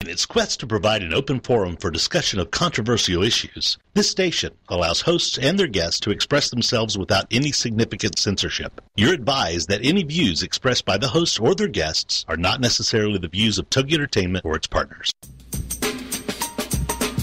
In its quest to provide an open forum for discussion of controversial issues, this station allows hosts and their guests to express themselves without any significant censorship. You're advised that any views expressed by the hosts or their guests are not necessarily the views of Tug Entertainment or its partners.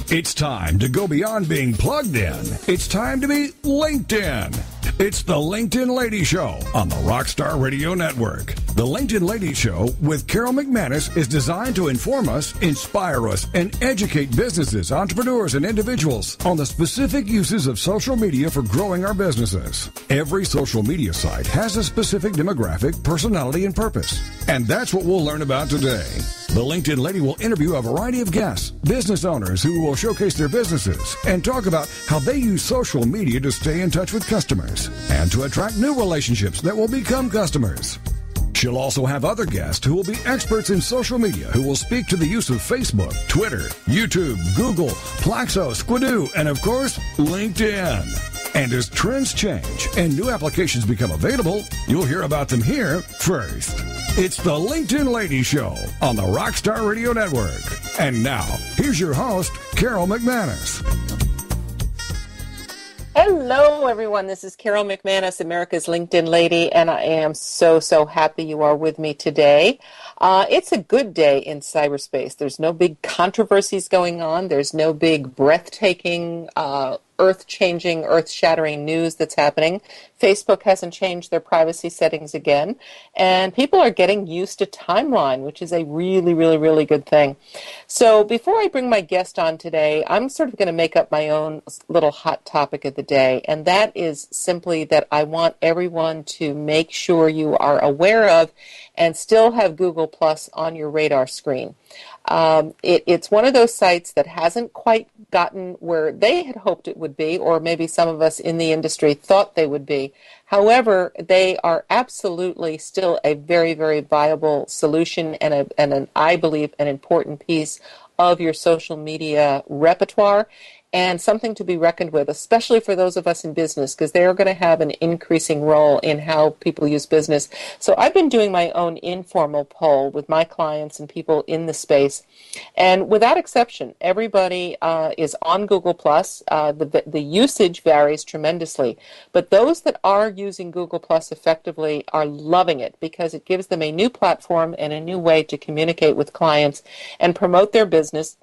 It's time to go beyond being plugged in. It's time to be LinkedIn. It's the LinkedIn Lady Show on the Rockstar Radio Network. The LinkedIn Lady Show with Carol McManus is designed to inform us, inspire us, and educate businesses, entrepreneurs, and individuals on the specific uses of social media for growing our businesses. Every social media site has a specific demographic, personality, and purpose. And that's what we'll learn about today. The LinkedIn Lady will interview a variety of guests, business owners who will showcase their businesses and talk about how they use social media to stay in touch with customers and to attract new relationships that will become customers. She'll also have other guests who will be experts in social media who will speak to the use of Facebook, Twitter, YouTube, Google, Plaxo, Squidoo, and of course, LinkedIn. And as trends change and new applications become available, you'll hear about them here first. It's the LinkedIn Lady Show on the Rockstar Radio Network. And now, here's your host, Carol McManus. Hello, everyone. This is Carol McManus, America's LinkedIn Lady, and I am so happy you are with me today. It's a good day in cyberspace. There's no big controversies going on. There's no big breathtaking, earth-changing, earth-shattering news that's happening. Facebook hasn't changed their privacy settings again, and people are getting used to timeline, which is a really good thing. So before I bring my guest on today, I'm sort of going to make up my own little hot topic of the day, and that is simply that I want everyone to make sure you are aware of and still have Google Plus on your radar screen. It's one of those sites that hasn't quite gotten where they had hoped it would be, or maybe some of us in the industry thought they would be. However, they are absolutely still a very viable solution and I believe, an important piece of your social media repertoire, and something to be reckoned with, especially for those of us in business, because they are going to have an increasing role in how people use business. So I've been doing my own informal poll with my clients and people in the space, and without exception, everybody is on Google+. The usage varies tremendously, but those that are using Google+ effectively are loving it because it gives them a new platform and a new way to communicate with clients and promote their business.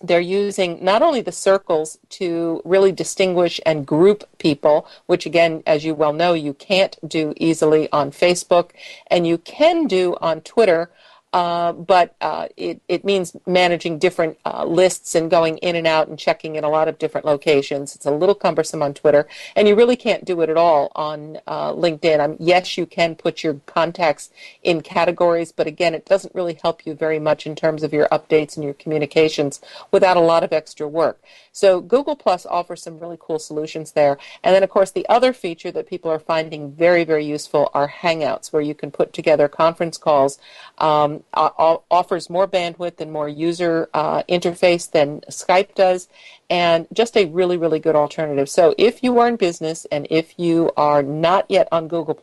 They're using not only the circles to really distinguish and group people, which again, as you well know, you can't do easily on Facebook, and you can do on Twitter, but it means managing different lists and going in and out and checking in a lot of different locations. It's a little cumbersome on Twitter, and you really can't do it at all on LinkedIn. Yes, you can put your contacts in categories, but again, it doesn't really help you very much in terms of your updates and your communications without a lot of extra work. So Google Plus offers some really cool solutions there. And then, of course, the other feature that people are finding very useful are Hangouts, where you can put together conference calls. Offers more bandwidth and more user interface than Skype does, and just a really good alternative. So if you are in business and if you are not yet on Google+,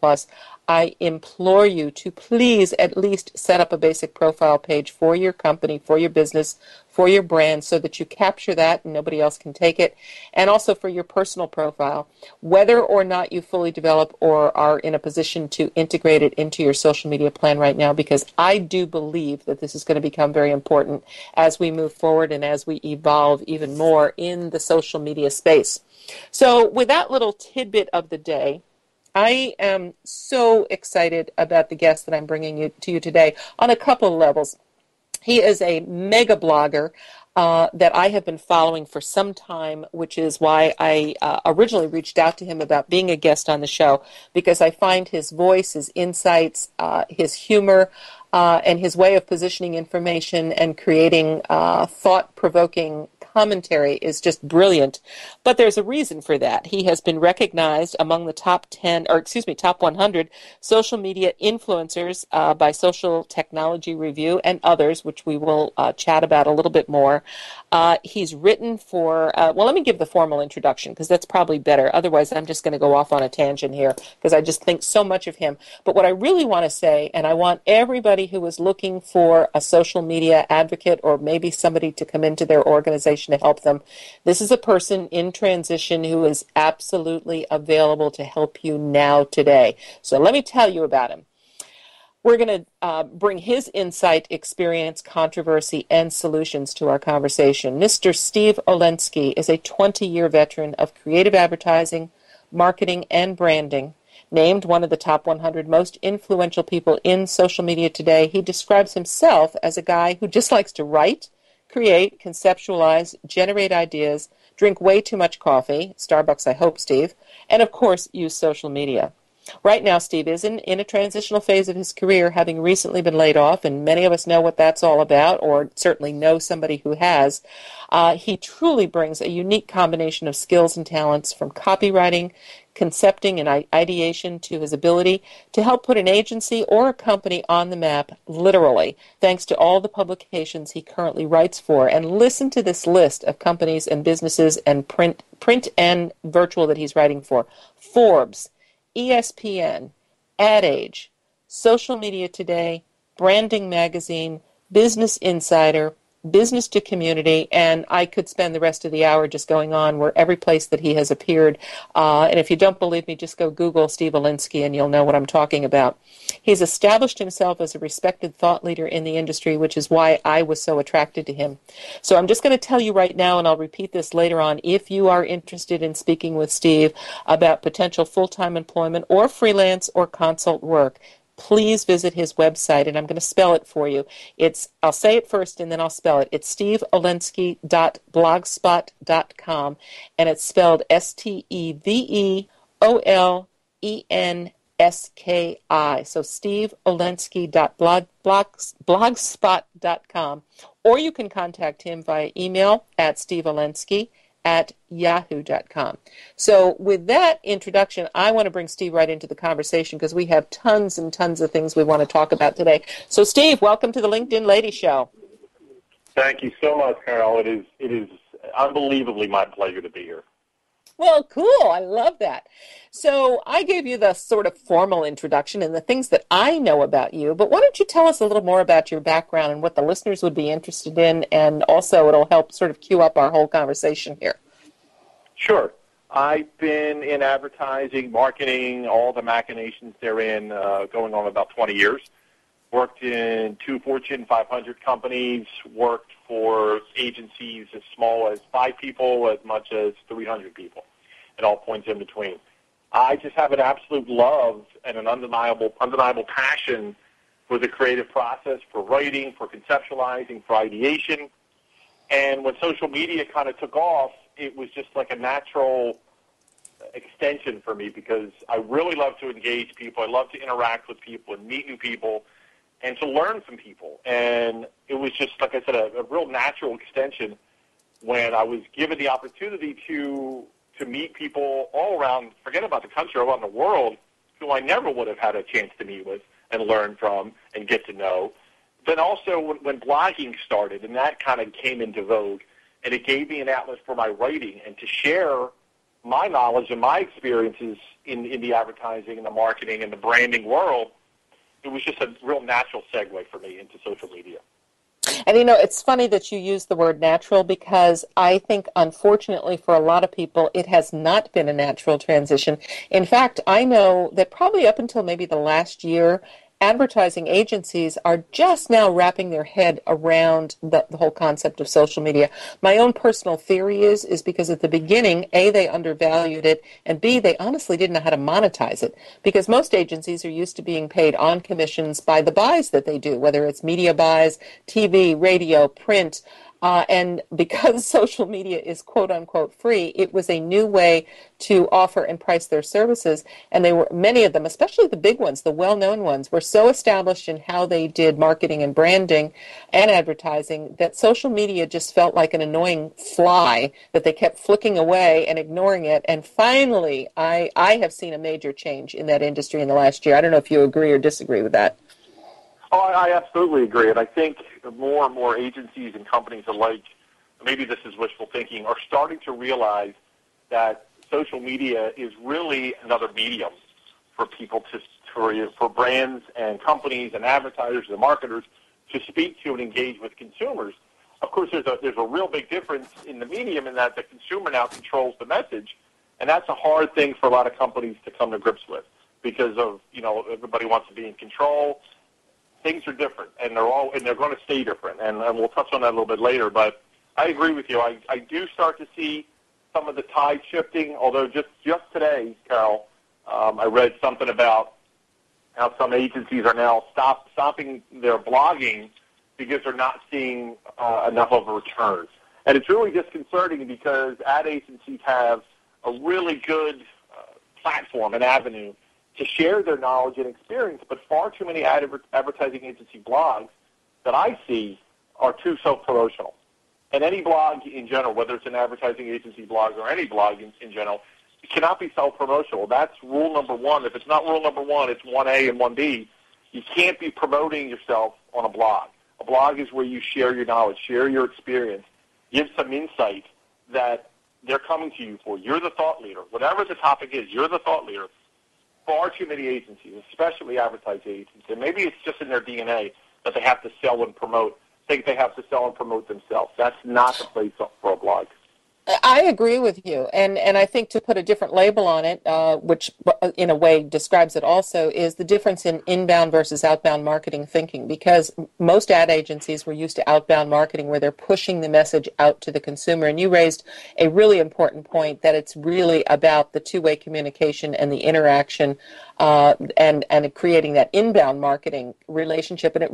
I implore you to please at least set up a basic profile page for your company, for your business, for your brand, so that you capture that and nobody else can take it, and also for your personal profile, whether or not you fully develop or are in a position to integrate it into your social media plan right now, because I do believe that this is going to become very important as we move forward and as we evolve even more in the social media space. So with that little tidbit of the day, I am so excited about the guest that I'm bringing to you today on a couple of levels. He is a mega blogger that I have been following for some time, which is why I originally reached out to him about being a guest on the show, because I find his voice, his insights, his humor, and his way of positioning information and creating thought-provoking commentary is just brilliant. But there's a reason for that. He has been recognized among the top 100 social media influencers by Social Technology Review and others, which we will chat about a little bit more. He's written for, let me give the formal introduction because that's probably better. Otherwise, I'm just going to go off on a tangent here because I just think so much of him. But what I really want to say, and I want everybody who is looking for a social media advocate or maybe somebody to come into their organization to help them, this is a person in transition who is absolutely available to help you now today. So let me tell you about him. We're going to bring his insight, experience, controversy, and solutions to our conversation. Mr. Steve Olenski is a 20-year veteran of creative advertising, marketing, and branding. Named one of the top 100 most influential people in social media today, he describes himself as a guy who just likes to write, create, conceptualize, generate ideas, drink way too much coffee, Starbucks I hope, Steve, and of course use social media. Right now, Steve is in a transitional phase of his career, having recently been laid off, and many of us know what that's all about, or certainly know somebody who has. He truly brings a unique combination of skills and talents, from copywriting, concepting, and ideation to his ability to help put an agency or a company on the map, literally, thanks to all the publications he currently writes for. And listen to this list of companies and businesses and print and virtual that he's writing for. Forbes, ESPN, Ad Age, Social Media Today, Branding Magazine, Business Insider, Business to Community, and I could spend the rest of the hour just going on where every place that he has appeared. And if you don't believe me, just go Google Steve Olenski and you'll know what I'm talking about. He's established himself as a respected thought leader in the industry, which is why I was so attracted to him. So I'm just going to tell you right now, and I'll repeat this later on, if you are interested in speaking with Steve about potential full-time employment or freelance or consult work, please visit his website, and I'm going to spell it for you. I'll say it first, and then I'll spell it. It's steveolenski.blogspot.com, and it's spelled SteveOlenski. So steveolenski.blogspot.com, or you can contact him via email at steveolenski@yahoo.com. So with that introduction, I want to bring Steve right into the conversation because we have tons and tons of things we want to talk about today. So Steve, welcome to the LinkedIn Lady Show. Thank you so much, Carol. It is unbelievably my pleasure to be here. Well, cool. I love that. So I gave you the sort of formal introduction and the things that I know about you, but why don't you tell us a little more about your background and what the listeners would be interested in, and also it'll help sort of cue up our whole conversation here. Sure. I've been in advertising, marketing, all the machinations therein, going on about 20 years. Worked in 2 Fortune 500 companies, worked for agencies as small as 5 people, as much as 300 people, at all points in between. I just have an absolute love and an undeniable passion for the creative process, for writing, for conceptualizing, for ideation. And when social media kind of took off, it was just like a natural extension for me because I really love to engage people. I love to interact with people and meet new people and to learn from people. And it was just, like I said, a real natural extension when I was given the opportunity to meet people all around, forget about the country, all around the world, who I never would have had a chance to meet with and learn from and get to know. Then also when blogging started, and that kind of came into vogue, and it gave me an outlet for my writing and to share my knowledge and my experiences in the advertising and the marketing and the branding world, it was just a real natural segue for me into social media. And, you know, it's funny that you use the word natural because I think, unfortunately, for a lot of people, it has not been a natural transition. In fact, I know that probably up until maybe the last year, advertising agencies are just now wrapping their head around the whole concept of social media. My own personal theory is because at the beginning, A, they undervalued it, and B, they honestly didn't know how to monetize it. Because most agencies are used to being paid on commissions by the buys that they do, whether it's media buys, TV, radio, print, And because social media is quote unquote free, it was a new way to offer and price their services. And they were, many of them, especially the big ones, the well-known ones, were so established in how they did marketing and branding and advertising that social media just felt like an annoying fly that they kept flicking away and ignoring it. And finally, I have seen a major change in that industry in the last year. I don't know if you agree or disagree with that. Oh, I absolutely agree. And I think more and more agencies and companies alike, maybe this is wishful thinking, are starting to realize that social media is really another medium for people for brands and companies and advertisers and marketers to speak to and engage with consumers. Of course, there's a real big difference in the medium in that the consumer now controls the message, and that's a hard thing for a lot of companies to come to grips with because of, everybody wants to be in control. Things are different, and they're going to stay different, and we'll touch on that a little bit later. But I agree with you. I do start to see some of the tide shifting. Although just today, Carol, I read something about how some agencies are now stopping their blogging because they're not seeing enough of a return, and it's really disconcerting because ad agencies have a really good platform and avenue to share their knowledge and experience, but far too many advertising agency blogs that I see are too self-promotional. And any blog in general, whether it's an advertising agency blog or any blog in general, it cannot be self-promotional. That's rule number one. If it's not rule number one, it's 1A and 1B. You can't be promoting yourself on a blog. A blog is where you share your knowledge, share your experience, give some insight that they're coming to you for. You're the thought leader. Whatever the topic is, you're the thought leader. Far too many agencies, especially advertising agencies, and maybe it's just in their DNA that they have to sell and promote, think they have to sell and promote themselves. That's not the place for a blog. I agree with you, and I think to put a different label on it, which in a way describes it also, is the difference in inbound versus outbound marketing thinking, because most ad agencies were used to outbound marketing where they're pushing the message out to the consumer, and you raised a really important point that it's really about the two-way communication and the interaction and creating that inbound marketing relationship, and it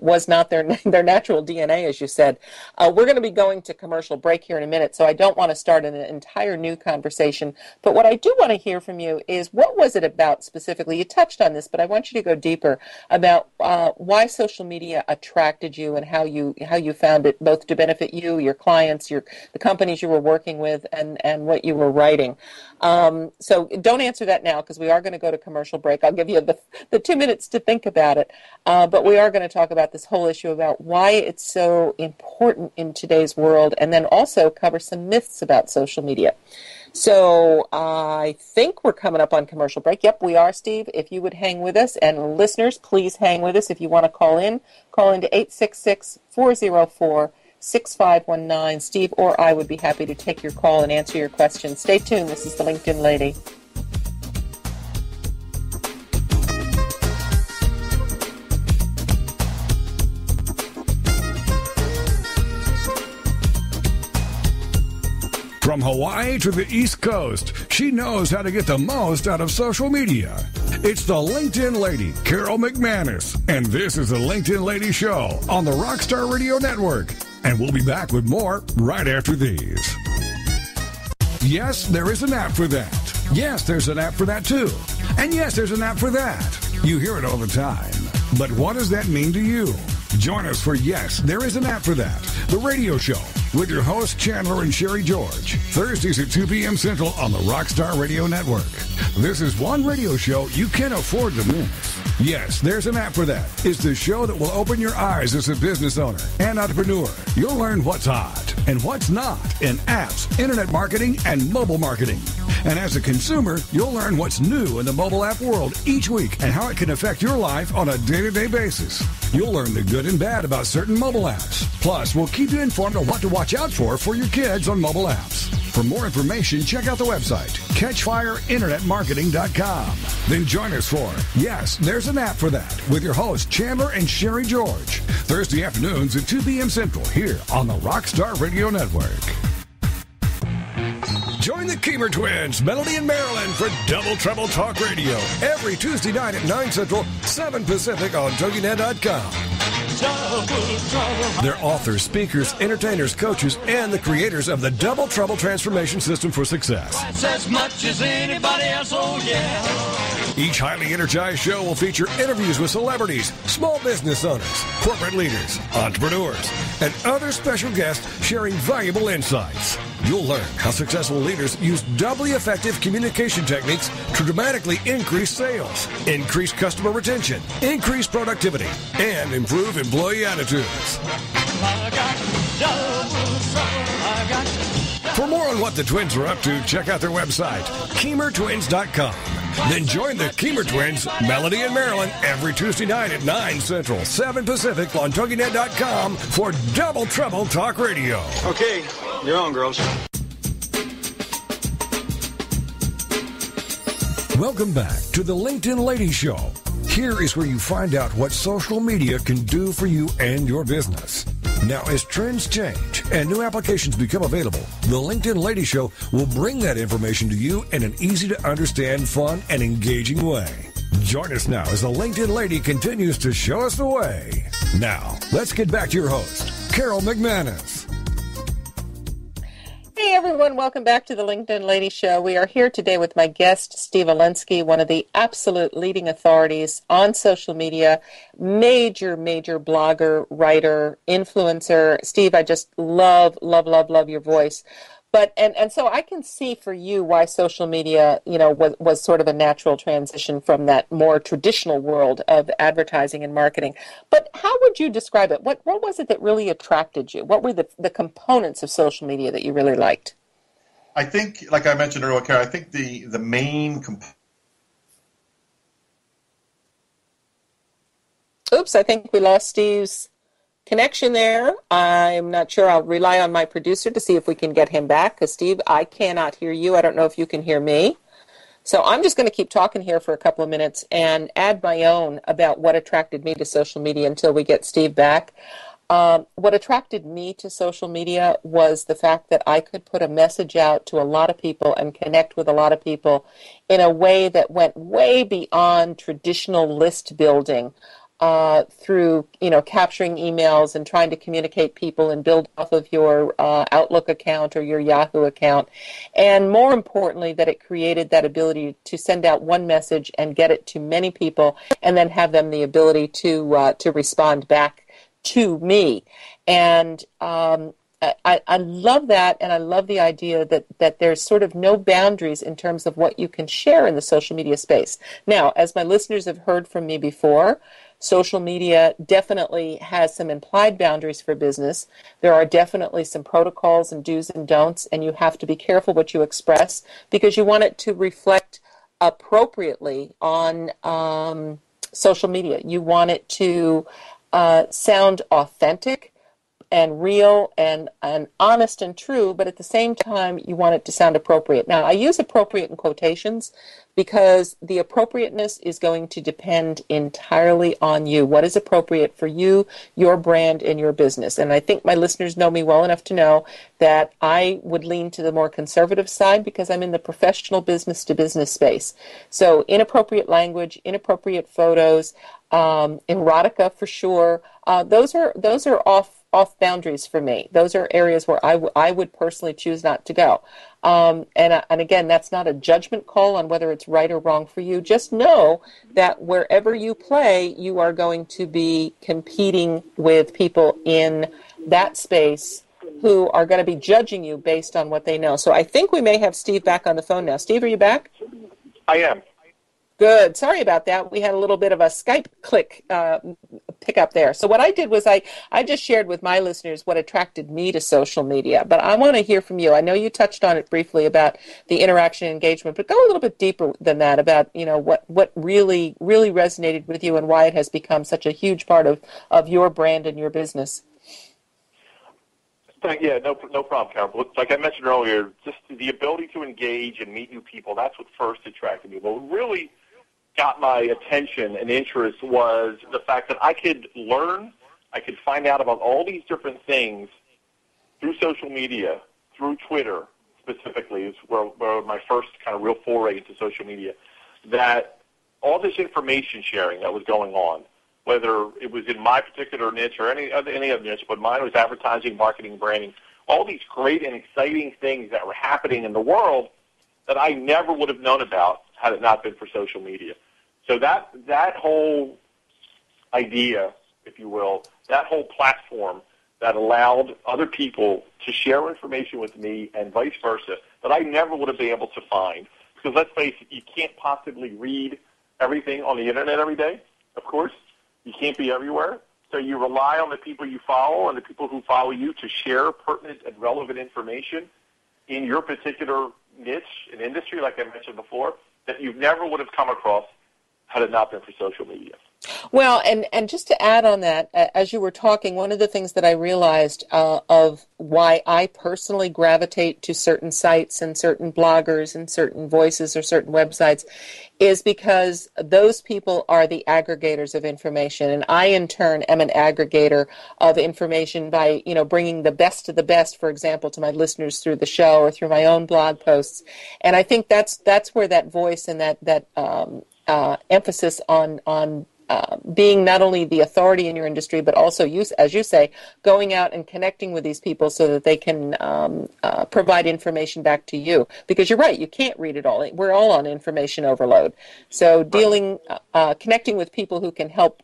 was not their natural DNA, as you said. We're going to be going to commercial break here in a minute, so I don't want to start an entire new conversation, but what I do want to hear from you is what was it about specifically? You touched on this, but I want you to go deeper about why social media attracted you and how you found it both to benefit you, your clients, the companies you were working with, and what you were writing. So don't answer that now because we are going to go to commercial break. I'll give you the 2 minutes to think about it, but we are going to talk about this whole issue about why it's so important in today's world, and then also cover some myths about social media. So I think we're coming up on commercial break. Yep, we are, Steve. If you would hang with us, and listeners, please hang with us. If you want to call into 866-404-6519. Steve or I would be happy to take your call and answer your questions. Stay tuned. This is the LinkedIn Lady. From Hawaii to the East Coast, she knows how to get the most out of social media. It's the LinkedIn Lady, Carol McManus, and this is the LinkedIn Lady Show on the Rockstar Radio Network. And we'll be back with more right after these. Yes, there is an app for that. Yes, there's an app for that too. And yes, there's an app for that. You hear it all the time. But what does that mean to you? Join us for Yes, There Is an App for That, the radio show with your hosts Chandler and Sherry George, Thursdays at 2 p.m. Central on the Rockstar Radio Network. This is one radio show you can't afford to miss. Yes, There's an App for That is the show that will open your eyes as a business owner and entrepreneur. You'll learn what's hot and what's not in apps, internet marketing, and mobile marketing. And as a consumer, you'll learn what's new in the mobile app world each week and how it can affect your life on a day-to-day basis. You'll learn the good and bad about certain mobile apps. Plus, we'll keep you informed on what to watch out for your kids on mobile apps. For more information, check out the website, catchfireinternetmarketing.com. Then join us for Yes, There's an App for That with your hosts Chandler and Sherry George, Thursday afternoons at 2 p.m. Central here on the Rockstar Radio Network. Join the Keemer twins, Melody and Marilyn, for Double Trouble Talk Radio every Tuesday night at 9 Central, 7 Pacific on TogiNet.com. They're authors, speakers, entertainers, coaches, and the creators of the Double Trouble Transformation System for Success. As much as anybody else, oh yeah. Each highly energized show will feature interviews with celebrities, small business owners, corporate leaders, entrepreneurs, and other special guests sharing valuable insights. You'll learn how successful leaders use doubly effective communication techniques to dramatically increase sales, increase customer retention, increase productivity, and improve employee attitudes. For more on what the twins are up to, check out their website, KeemerTwins.com. Then join the Keemer Twins, Melody and Marilyn, every Tuesday night at 9 Central, 7 Pacific on TogiNet.com for Double Trouble Talk Radio. Okay, you're on, girls. Welcome back to the LinkedIn Lady Show. Here is where you find out what social media can do for you and your business. Now, as trends change and new applications become available, the LinkedIn Lady Show will bring that information to you in an easy-to-understand, fun, and engaging way. Join us now as the LinkedIn Lady continues to show us the way. Now, let's get back to your host, Carol McManus. Hey everyone, welcome back to the LinkedIn Lady Show. We are here today with my guest, Steve Alinsky, one of the absolute leading authorities on social media, major blogger, writer, influencer. Steve, I just love your voice. But and so I can see for you why social media, was sort of a natural transition from that more traditional world of advertising and marketing. But how would you describe it? What was it that really attracted you? What were the components of social media that you really liked? I think, like I mentioned earlier, Karen, I think the main Oops, I think we lost Steve's connection there. I'm not sure. I'll rely on my producer to see if we can get him back, because Steve, I cannot hear you. I don't know if you can hear me. So I'm just going to keep talking here for a couple of minutes and add my own about what attracted me to social media until we get Steve back. What attracted me to social media was the fact that I could put a message out to a lot of people and connect with a lot of people in a way that went way beyond traditional list building. Through, capturing emails and trying to communicate people and build off of your Outlook account or your Yahoo account. And more importantly, that it created that ability to send out one message and get it to many people and then have them the ability to respond back to me. And I love that, and I love the idea that there's sort of no boundaries in terms of what you can share in the social media space. Now, as my listeners have heard from me before, social media definitely has some implied boundaries for business. There are definitely some protocols and do's and don'ts, and you have to be careful what you express because you want it to reflect appropriately on social media. You want it to sound authentic and real and honest and true, but at the same time, you want it to sound appropriate. Now, I use appropriate in quotations because the appropriateness is going to depend entirely on you. What is appropriate for you, your brand, and your business? And I think my listeners know me well enough to know that I would lean to the more conservative side because I'm in the professional business-to-business space. So inappropriate language, inappropriate photos, erotica for sure, those are off boundaries for me. Those are areas where I would personally choose not to go. And again, that's not a judgment call on whether it's right or wrong for you. Just know that wherever you play, you are going to be competing with people in that space who are going to be judging you based on what they know. So I think we may have Steve back on the phone now. Steve, are you back? I am. Good. Sorry about that. We had a little bit of a Skype click pick up there. So what I did was I just shared with my listeners what attracted me to social media. But I want to hear from you. I know you touched on it briefly about the interaction and engagement, but go a little bit deeper than that about, what really resonated with you and why it has become such a huge part of your brand and your business. Yeah, no problem, Carol. Like I mentioned earlier, just the ability to engage and meet new people, that's what first attracted me. What really got my attention and interest was the fact that I could learn, I could find out about all these different things through social media, through Twitter specifically, is where my first kind of real foray into social media, that all this information sharing that was going on whether it was in my particular niche or any other niche, but mine was advertising, marketing, branding, all these great and exciting things that were happening in the world that I never would have known about had it not been for social media. So that whole idea, if you will, that whole platform that allowed other people to share information with me and vice versa that I never would have been able to find. Because let's face it, you can't possibly read everything on the Internet every day, of course. You can't be everywhere. So you rely on the people you follow and the people who follow you to share pertinent and relevant information in your particular niche and industry, like I mentioned before, that you never would have come across had it not been for social media. Well, and just to add on that, as you were talking, one of the things that I realized of why I personally gravitate to certain sites and certain bloggers and certain voices or certain websites is because those people are the aggregators of information, and I in turn am an aggregator of information by, bringing the best of the best, for example, to my listeners through the show or through my own blog posts. And I think that's where that voice and that emphasis on being not only the authority in your industry, but also, as you say, going out and connecting with these people so that they can provide information back to you. Because you're right, you can't read it all. We're all on information overload. So connecting with people who can help,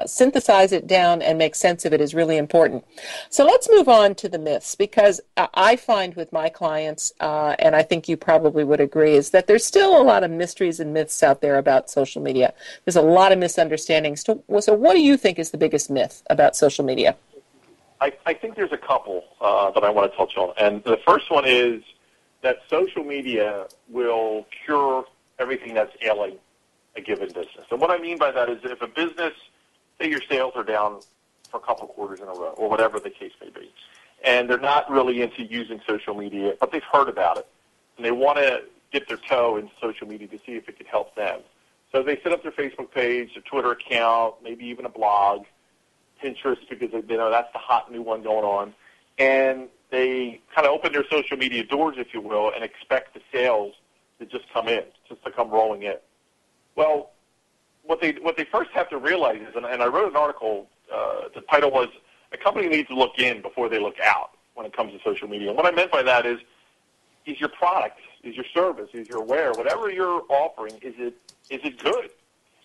synthesize it down and make sense of it is really important. So let's move on to the myths, because I find with my clients, and I think you probably would agree, is that there's still a lot of mysteries and myths out there about social media. There's a lot of misunderstandings. So what do you think is the biggest myth about social media? I think there's a couple that I want to touch on. And the first one is that social media will cure everything that's ailing a given business. And what I mean by that is if a business, say your sales are down for a couple quarters in a row, or whatever the case may be, and they're not really into using social media, but they've heard about it, and they want to dip their toe in social media to see if it could help them. So they set up their Facebook page, their Twitter account, maybe even a blog, Pinterest, because that's the hot new one going on, and they kind of open their social media doors, if you will, and expect the sales to just come in, just to come rolling in. Well, what they first have to realize is, and I wrote an article, the title was, "A Company Needs to Look In Before They Look Out" when it comes to social media. And what I meant by that is your product, is your service, is your wear, whatever you're offering, is it good?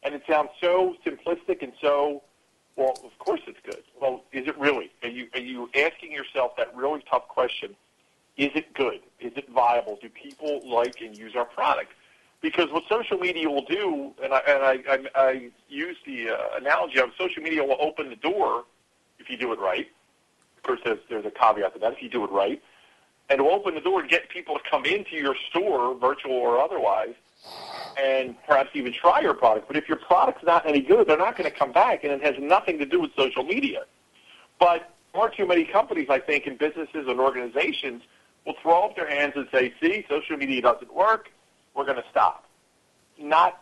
And it sounds so simplistic and so, well, of course it's good. Well, is it really? Are you asking yourself that really tough question? Is it good? Is it viable? Do people like and use our product? Because what social media will do, and I use the analogy of social media will open the door if you do it right. Of course, there's a caveat to that, if you do it right. And it will open the door and get people to come into your store, virtual or otherwise, and perhaps even try your product. But if your product's not any good, they're not going to come back, and it has nothing to do with social media. But far too many companies, I think, and businesses and organizations will throw up their hands and say, see, social media doesn't work, we're going to stop. Not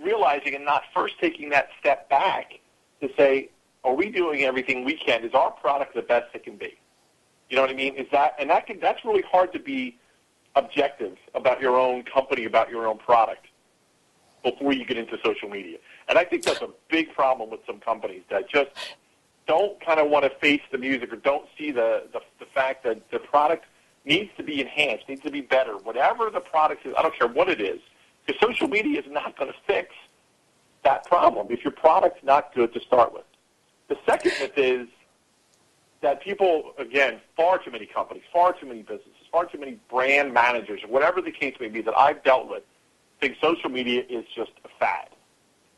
realizing and not first taking that step back to say, are we doing everything we can? Is our product the best it can be? You know what I mean? That's really hard to be objective about your own company, about your own product before you get into social media. And I think that's a big problem with some companies that just don't kind of want to face the music or don't see the fact that the product needs to be enhanced, needs to be better. Whatever the product is, I don't care what it is, because social media is not going to fix that problem if your product's not good to start with. The second myth is that people, again, far too many companies, far too many businesses, far too many brand managers, whatever the case may be that I've dealt with, think social media is just a fad.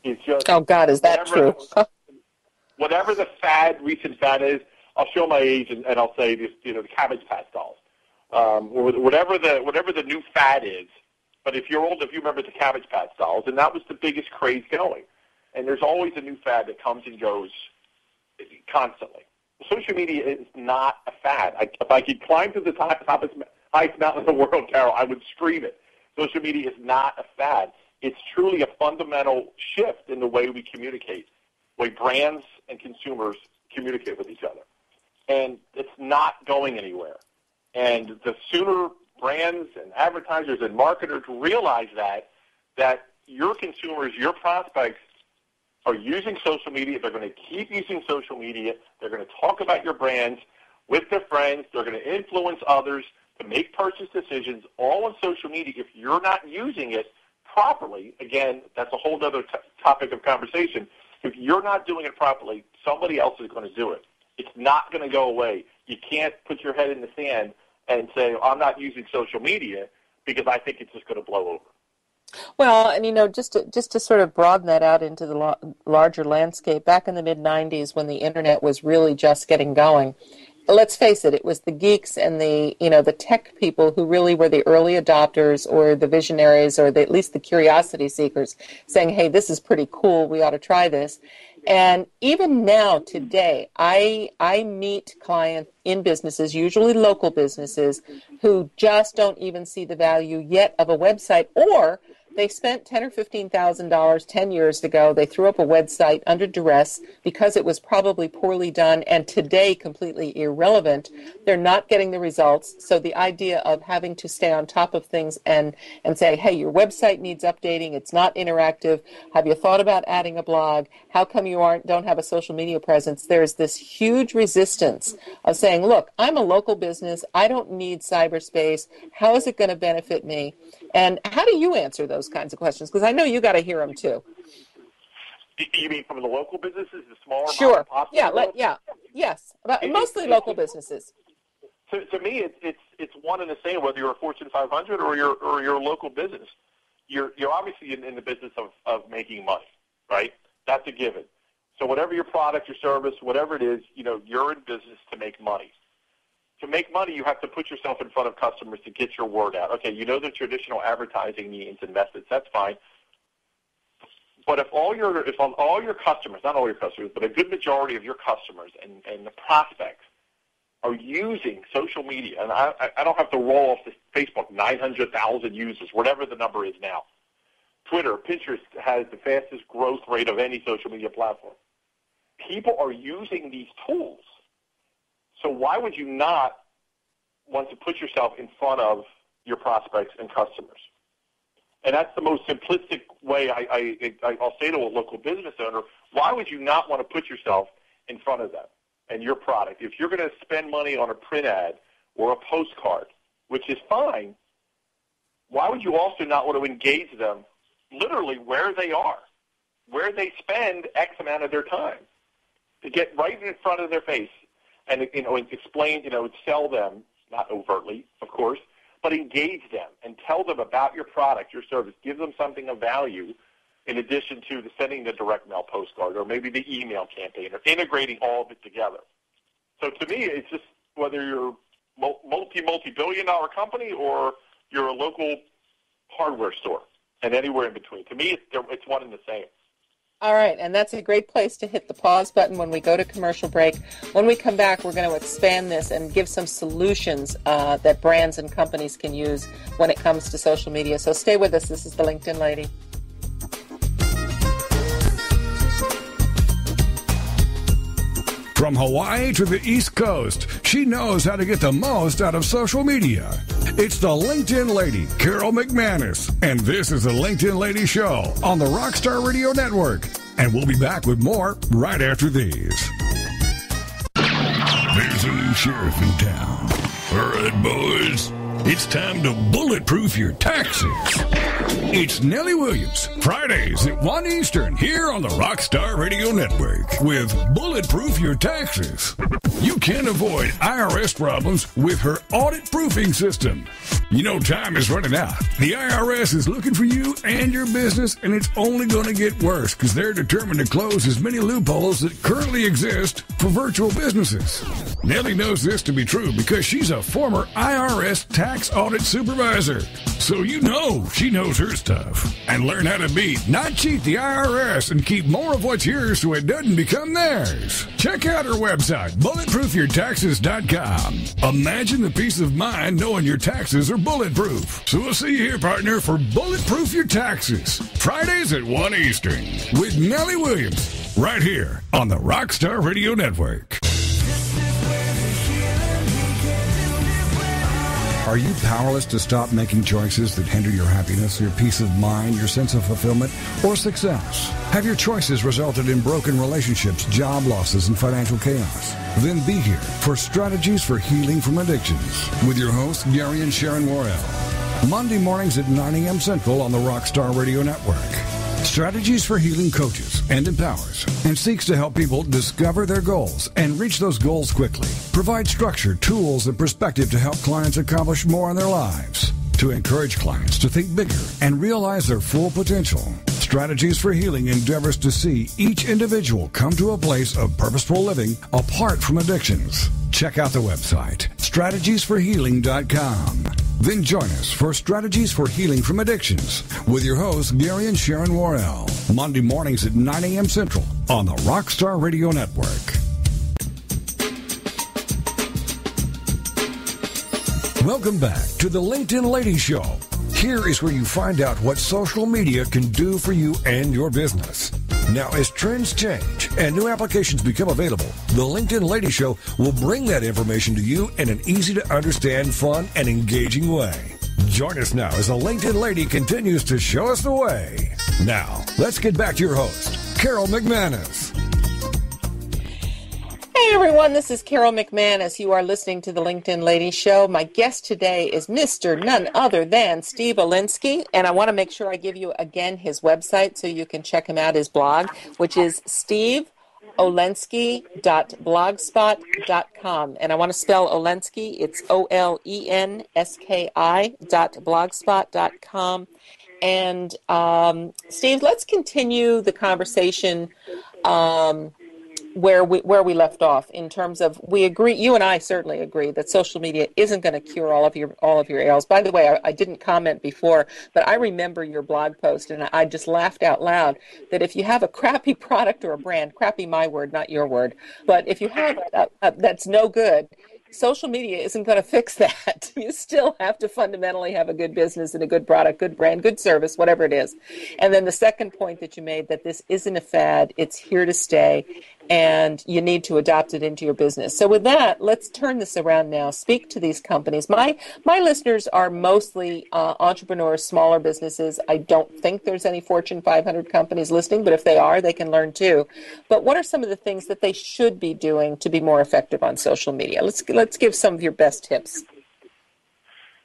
It's just, oh, God, is that true? Whatever the recent fad is, I'll show my age and I'll say this, the Cabbage Patch dolls, or whatever the new fad is. But if you're old, if you remember the Cabbage Patch dolls, and that was the biggest craze going. And there's always a new fad that comes and goes constantly. Social media is not a fad. If I could climb to the highest mountain in the world, Carol, I would scream it. Social media is not a fad. It's truly a fundamental shift in the way we communicate, the way brands and consumers communicate with each other. And it's not going anywhere. And the sooner brands and advertisers and marketers realize that your consumers, your prospects, are using social media. They're going to keep using social media. They're going to talk about your brands with their friends. They're going to influence others to make purchase decisions all on social media. If you're not using it properly, again, that's a whole other topic of conversation. If you're not doing it properly, somebody else is going to do it. It's not going to go away. You can't put your head in the sand and say, I'm not using social media because I think it's just going to blow over. Well, and just to sort of broaden that out into the larger landscape, back in the mid-'90s when the internet was really just getting going, let's face it, it was the geeks and the tech people who really were the early adopters or the visionaries or at least the curiosity seekers saying, hey, this is pretty cool, we ought to try this. And even now, today, I meet clients in businesses, usually local businesses, who just don't even see the value yet of a website, or they spent $10,000 or $15,000 10 years ago. They threw up a website under duress because it was probably poorly done and today completely irrelevant. They're not getting the results. So the idea of having to stay on top of things and say, hey, your website needs updating. It's not interactive. Have you thought about adding a blog? How come you don't have a social media presence? There's this huge resistance of saying, look, I'm a local business. I don't need cyberspace. How is it going to benefit me? And how do you answer those kinds of questions? Because I know you got to hear them too. You mean from the local businesses, the smaller? Sure. Yes. Mostly local businesses. To me, it's one and the same. Whether you're a Fortune 500 or you're a local business, you're obviously in the business of making money, right? That's a given. So whatever your product, your service, whatever it is, you're in business to make money. To make money, you have to put yourself in front of customers to get your word out. Okay, the traditional advertising means and methods, that's fine. But if all your customers, not all your customers, but a good majority of your customers and the prospects are using social media, and I don't have to roll off this Facebook, 900,000 users, whatever the number is now. Twitter, Pinterest has the fastest growth rate of any social media platform. People are using these tools. So why would you not want to put yourself in front of your prospects and customers? And that's the most simplistic way I'll say to a local business owner, why would you not want to put yourself in front of them and your product? If you're going to spend money on a print ad or a postcard, which is fine, why would you also not want to engage them literally where they are, where they spend X amount of their time, to get right in front of their face? And explain, sell them, not overtly, of course, but engage them and tell them about your product, your service. Give them something of value in addition to sending the direct mail postcard or maybe the email campaign or integrating all of it together. So to me, it's just whether you're a multi-billion-dollar company or you're a local hardware store and anywhere in between. To me, it's one and the same. All right, and that's a great place to hit the pause button when we go to commercial break. When we come back, we're going to expand this and give some solutions that brands and companies can use when it comes to social media. So stay with us. This is the LinkedIn Lady. From Hawaii to the East Coast, she knows how to get the most out of social media. It's the LinkedIn Lady, Carol McManus, and this is the LinkedIn Lady Show on the Rockstar Radio Network. And we'll be back with more right after these. There's a new sheriff in town. All right, boys, it's time to bulletproof your taxes. It's Nellie Williams, Fridays at 1 Eastern, here on the Rockstar Radio Network with Bulletproof Your Taxes. You can avoid IRS problems with her audit proofing system. Time is running out. The IRS is looking for you and your business, and it's only going to get worse because they're determined to close as many loopholes that currently exist for virtual businesses. Nellie knows this to be true because she's a former IRS tax audit supervisor. So she knows her stuff. And learn how to beat, not cheat the IRS and keep more of what's yours so it doesn't become theirs. Check out her website, bulletproofyourtaxes.com. Imagine the peace of mind knowing your taxes are bulletproof. So we'll see you here, partner, for Bulletproof Your Taxes. Fridays at 1 Eastern with Nellie Williams. Right here on the Rockstar Radio Network. Are you powerless to stop making choices that hinder your happiness, your peace of mind, your sense of fulfillment, or success? Have your choices resulted in broken relationships, job losses, and financial chaos? Then be here for Strategies for Healing from Addictions with your hosts, Gary and Sharon Worrell. Monday mornings at 9 a.m. Central on the Rockstar Radio Network. Strategies for Healing coaches and empowers and seeks to help people discover their goals and reach those goals quickly. Provide structure, tools, and perspective to help clients accomplish more in their lives. To encourage clients to think bigger and realize their full potential. Strategies for Healing endeavors to see each individual come to a place of purposeful living apart from addictions. Check out the website, strategiesforhealing.com. Then join us for Strategies for Healing from Addictions with your hosts, Gary and Sharon Worrell. Monday mornings at 9 a.m. Central on the Rockstar Radio Network. Welcome back to the LinkedIn Lady Show. Here is where you find out what social media can do for you and your business. Now, as trends change and new applications become available, the LinkedIn Lady Show will bring that information to you in an easy-to-understand, fun, and engaging way. Join us now as the LinkedIn Lady continues to show us the way. Now, let's get back to your host, Carol McManus. Hey everyone, this is Carol McManus. You are listening to the LinkedIn Lady Show. My guest today is Mr. none other than Steve Olinsky, and I want to make sure I give you again his website so you can check him out, his blog, which is steveolinsky.blogspot.com. And I want to spell Olinsky. It's OLENSKI.blogspot.com. And Steve, let's continue the conversation where we left off in terms of, we agree, you and I certainly agree, that social media isn't going to cure all of your ails. By the way, I didn't comment before, but I remember your blog post, and I just laughed out loud that if you have a crappy product or a brand, crappy my word, not your word, but if you have that's no good, social media isn't going to fix that. You still have to fundamentally have a good business and a good product, good brand, good service, whatever it is. And then the second point that you made, that this isn't a fad, it's here to stay, and you need to adopt it into your business. So with that, let's turn this around now. Speak to these companies. My listeners are mostly entrepreneurs, smaller businesses. I don't think there's any Fortune 500 companies listening, but if they are, they can learn too. But what are some of the things that they should be doing to be more effective on social media? Let's give some of your best tips.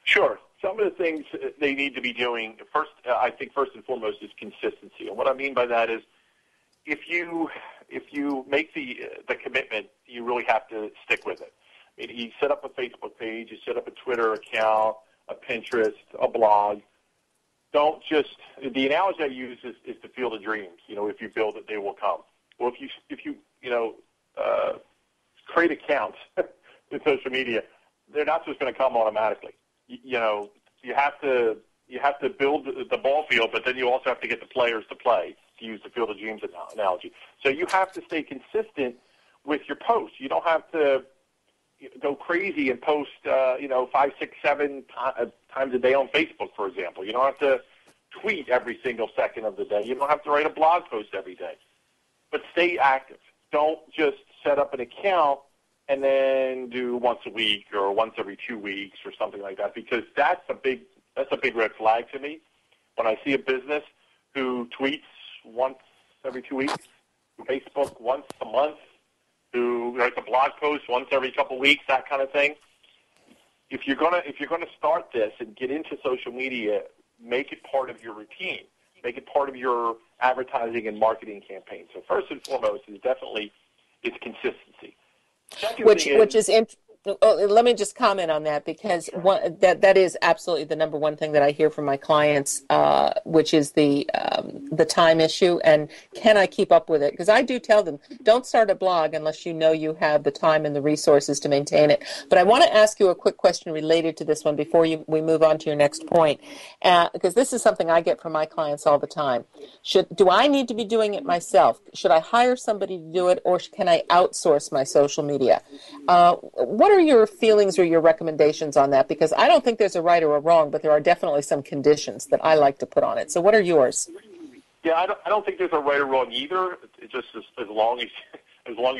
Sure. Some of the things they need to be doing, first, I think first and foremost, is consistency. And what I mean by that is, if you make the commitment, you really have to stick with it. I mean, you set up a Facebook page, you set up a Twitter account, a Pinterest, a blog. Don't just, the analogy I use is the field of dreams. You know, if you build it, they will come. Well, if you create accounts in social media, they're not just going to come automatically. You know, you have to build the ball field, but then you also have to get the players to play, to use the field of dreams analogy. So you have to stay consistent with your posts. You don't have to go crazy and post, 5, 6, 7 times a day on Facebook, for example. You don't have to tweet every single second of the day. You don't have to write a blog post every day. But stay active. Don't just set up an account and then do once a week or once every 2 weeks or something like that, because that's a big red flag to me. When I see a business who tweets once every 2 weeks, Facebook once a month, who writes a blog post once every couple weeks, that kind of thing. If you're gonna start this and get into social media, make it part of your routine. Make it part of your advertising and marketing campaign. So first and foremost is definitely its consistency. Let me just comment on that, because that is absolutely the number one thing that I hear from my clients, which is the time issue, and can I keep up with it? Because I do tell them, don't start a blog unless you know you have the time and the resources to maintain it. But I want to ask you a quick question related to this one before we move on to your next point, because this is something I get from my clients all the time. Do I need to be doing it myself? Should I hire somebody to do it, or can I outsource my social media? What are your feelings or your recommendations on that? Because I don't think there's a right or a wrong, but there are definitely some conditions that I like to put on it. So what are yours? Yeah, I don't think there's a right or wrong either. It's just as long as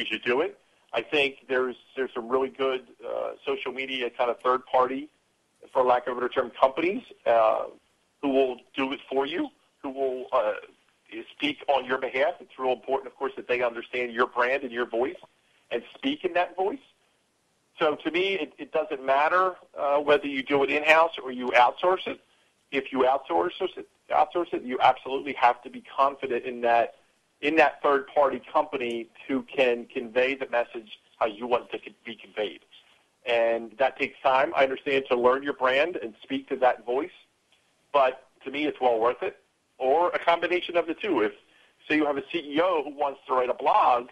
you do it. I think there's some really good social media kind of third party for lack of a better term, companies who will do it for you, who will speak on your behalf. It's real important, of course, that they understand your brand and your voice and speak in that voice. So to me, it doesn't matter whether you do it in-house or you outsource it. If you outsource it, you absolutely have to be confident in that third-party company who can convey the message how you want it to be conveyed. And that takes time, I understand, to learn your brand and speak to that voice. But to me, it's well worth it. Or a combination of the two. If, say, you have a CEO who wants to write a blog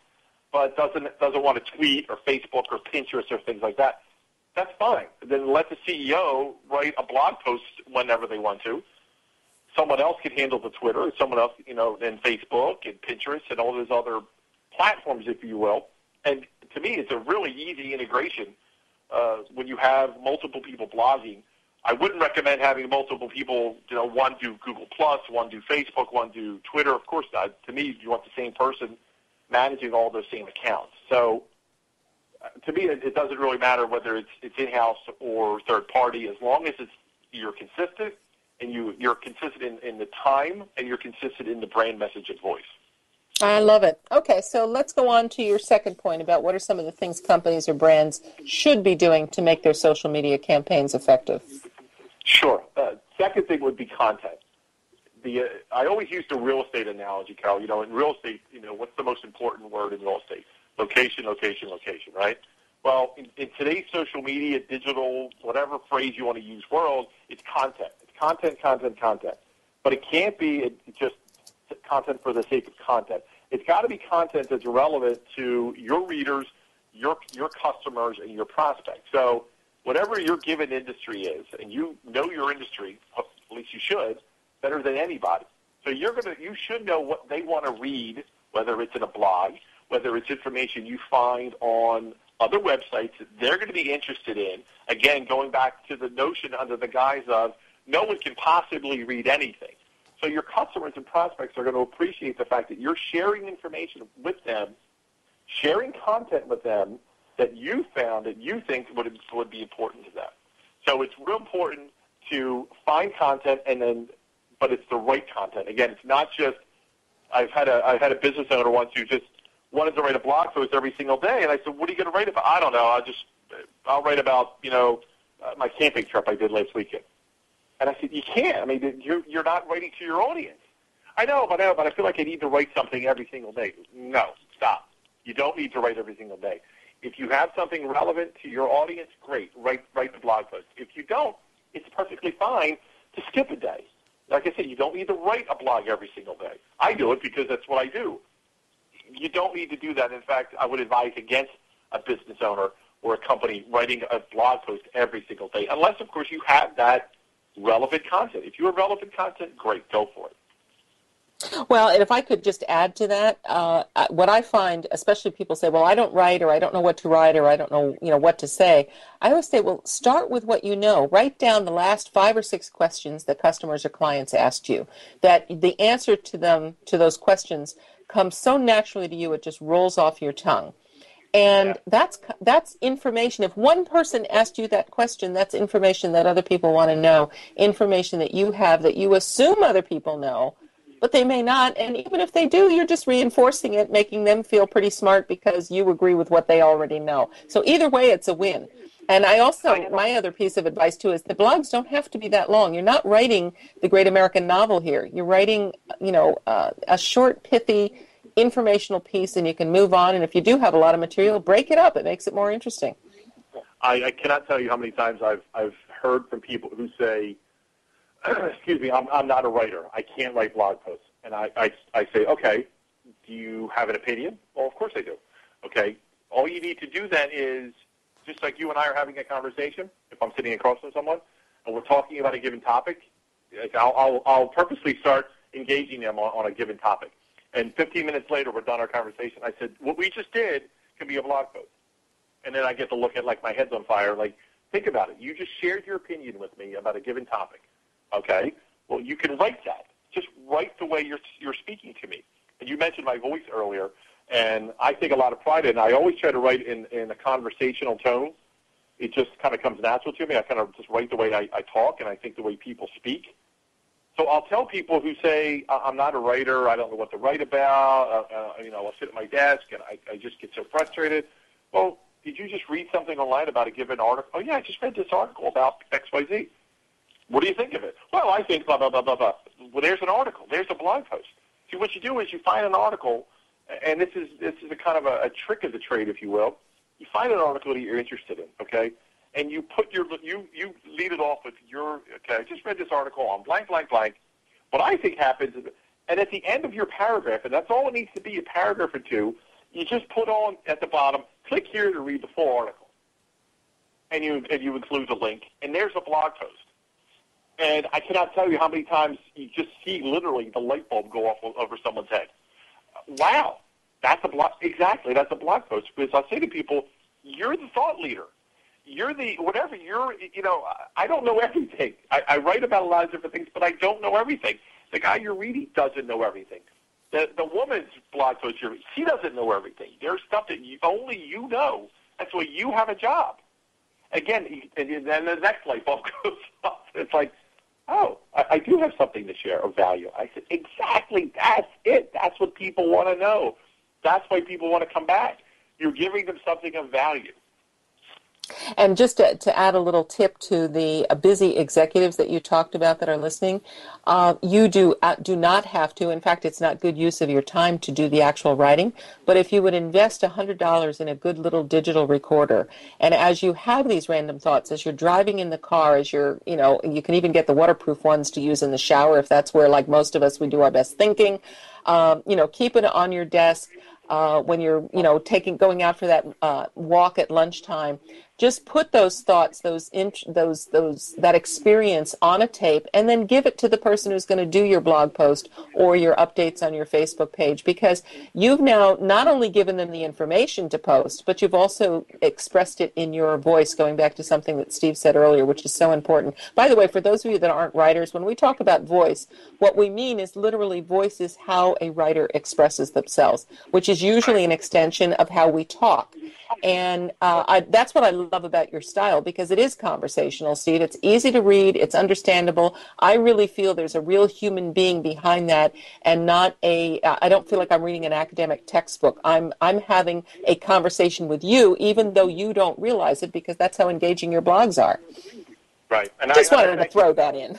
but doesn't want to tweet or Facebook or Pinterest or things like that, that's fine. Then let the CEO write a blog post whenever they want to. Someone else can handle the Twitter, someone else, and Facebook and Pinterest and all those other platforms, if you will. And to me, it's a really easy integration when you have multiple people blogging. I wouldn't recommend having multiple people, one do Google+, one do Facebook, one do Twitter. Of course not. To me, you want the same person managing all those same accounts. So to me, it doesn't really matter whether it's in-house or third-party, as long as you're consistent and you're consistent in the time and you're consistent in the brand message and voice. I love it. Okay, so let's go on to your second point about what are some of the things companies or brands should be doing to make their social media campaigns effective. Sure. Second thing would be content. I always use the real estate analogy, Carol. In real estate, what's the most important word in real estate? Location, location, location, right? Well, in today's social media, digital, whatever phrase you want to use world, it's content. It's content, content, content. But it can't be just content for the sake of content. It's got to be content that's relevant to your readers, your customers, and your prospects. So whatever your given industry is, and you know your industry, at least you should, better than anybody. So you should know what they want to read, whether it's in a blog, whether it's information you find on other websites that they're going to be interested in. Again, going back to the notion under the guise of no one can possibly read anything. So your customers and prospects are going to appreciate the fact that you're sharing information with them, sharing content with them that you found that you think would be important to them. So it's real important to find content but it's the right content. Again, it's not just, I've had a business owner once who just wanted to write a blog post every single day, and I said, what are you going to write about? I don't know. I'll write about, my camping trip I did last weekend. And I said, you can't. I mean, you're not writing to your audience. I know, but I feel like I need to write something every single day. No, stop. You don't need to write every single day. If you have something relevant to your audience, great. Write the blog post. If you don't, it's perfectly fine to skip a day. Like I said, you don't need to write a blog every single day. I do it because that's what I do. You don't need to do that. In fact, I would advise against a business owner or a company writing a blog post every single day, unless, of course, you have that relevant content. If you have relevant content, great, go for it. Well, and if I could just add to that, what I find, especially people say, well, I don't write, or I don't know what to write, or I don't know, what to say. I always say, well, start with what you know. Write down the last 5 or 6 questions that customers or clients asked you, that the answer to those questions comes so naturally to you, it just rolls off your tongue. And that's information. If one person asked you that question, that's information that other people want to know, information that you have that you assume other people know, but they may not. And even if they do, you're just reinforcing it, making them feel pretty smart because you agree with what they already know. So either way, it's a win. And I also, my other piece of advice, too, is the blogs don't have to be that long. You're not writing the great American novel here. You're writing, a short, pithy, informational piece, and you can move on. And if you do have a lot of material, break it up. It makes it more interesting. I cannot tell you how many times I've heard from people who say, excuse me, I'm not a writer. I can't write blog posts. And I say, okay, do you have an opinion? Well, of course I do. Okay, all you need to do then is, just like you and I are having a conversation, if I'm sitting across from someone, and we're talking about a given topic, I'll purposely start engaging them on a given topic. And 15 minutes later, we're done our conversation. I said, what we just did can be a blog post. And then I get to look at, like, my head's on fire. Like, think about it. You just shared your opinion with me about a given topic. Okay? Well, you can write that. Just write the way you're speaking to me. And you mentioned my voice earlier, and I take a lot of pride in it. I always try to write in a conversational tone. It just kind of comes natural to me. I kind of just write the way I talk, and I think the way people speak. So I'll tell people who say, I'm not a writer, I don't know what to write about, I'll sit at my desk, and I just get so frustrated. Well, did you just read something online about a given article? Oh, yeah, I just read this article about XYZ. What do you think of it? Well, I think blah, blah, blah, blah, blah. Well, there's an article. There's a blog post. See, what you do is you find an article, and this is a kind of a trick of the trade, if you will. You find an article that you're interested in, okay? And you put you lead it off with I just read this article on blank, blank, blank. What I think happens is, and at the end of your paragraph, and that's all it needs to be, a paragraph or two, you just put on at the bottom, click here to read the full article. And you include the link, and there's a blog post. And I cannot tell you how many times you just see literally the light bulb go off over someone's head. Wow, that's a blog. Exactly, that's a blog post. Because I say to people, you're the thought leader. You're the whatever. I don't know everything. I write about a lot of different things, but I don't know everything. The guy you're reading doesn't know everything. The woman's blog post she doesn't know everything. There's stuff that only you know. That's why you have a job. Again, and then the next light bulb goes off. It's like, oh, I do have something to share of value. I said, exactly, that's it. That's what people want to know. That's why people want to come back. You're giving them something of value. And just to add a little tip to the busy executives that you talked about that are listening, you do not have to. In fact, it's not good use of your time to do the actual writing. But if you would invest $100 in a good little digital recorder, and as you have these random thoughts, as you're driving in the car, as you can even get the waterproof ones to use in the shower if that's where, like most of us, we do our best thinking. Keep it on your desk. When you're, going out for that walk at lunchtime, just put those thoughts, that experience on a tape, and then give it to the person who's going to do your blog post or your updates on your Facebook page, because you've now not only given them the information to post, but you've also expressed it in your voice, going back to something that Steve said earlier, which is so important. By the way, for those of you that aren't writers, when we talk about voice, what we mean is literally voice is how a writer expresses themselves, which is usually an extension of how we talk. And that's what I love about your style, because it is conversational, Steve. It's easy to read. It's understandable. I really feel there's a real human being behind that, and not I don't feel like I'm reading an academic textbook. I'm having a conversation with you, even though you don't realize it, because that's how engaging your blogs are. Right. And I wanted to throw that in.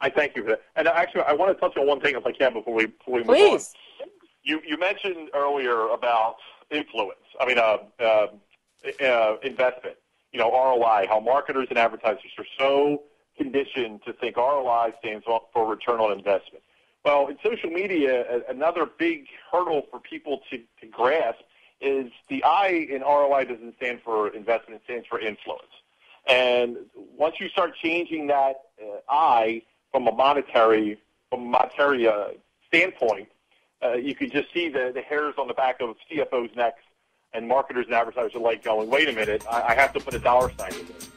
I thank you for that. And actually, I want to touch on one thing, if I can, before we move Please. on. You mentioned earlier about influence. Investment. ROI. How marketers and advertisers are so conditioned to think ROI stands for return on investment. Well, in social media, another big hurdle for people to grasp is the I in ROI doesn't stand for investment; it stands for influence. And once you start changing that I from a monetary standpoint, you can just see the hairs on the back of CFOs' necks, and marketers and advertisers are like going, wait a minute, I have to put a dollar sign in it.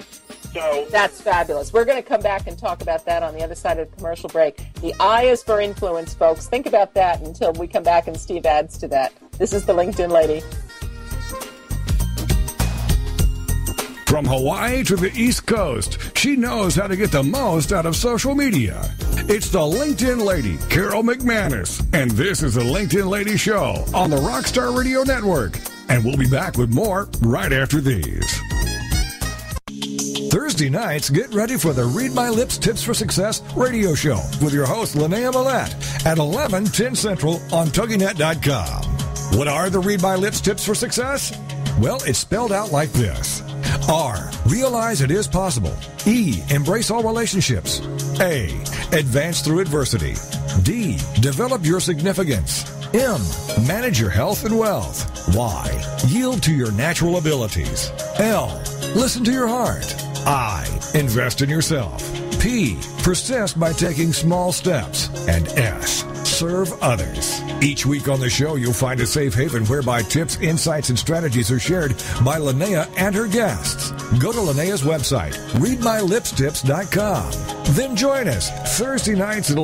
So that's fabulous. We're going to come back and talk about that on the other side of the commercial break. The I is for influence, folks. Think about that until we come back and Steve adds to that. This is the LinkedIn Lady. From Hawaii to the East Coast, she knows how to get the most out of social media. It's the LinkedIn Lady, Carol McManus, and this is the LinkedIn Lady Show on the Rockstar Radio Network. And we'll be back with more right after these. Thursday nights, get ready for the Read My Lips Tips for Success radio show with your host, Linnea Millette, at 11:10 Central on TogiNet.com. What are the Read My Lips Tips for Success? Well, it's spelled out like this. R, realize it is possible. E, embrace all relationships. A, advance through adversity. D, develop your significance. M, manage your health and wealth. Y, yield to your natural abilities. L, listen to your heart. I, invest in yourself. P, persist by taking small steps. And S, serve others. Each week on the show, you'll find a safe haven whereby tips, insights, and strategies are shared by Linnea and her guests. Go to Linnea's website, readmylipstips.com. Then join us Thursday nights at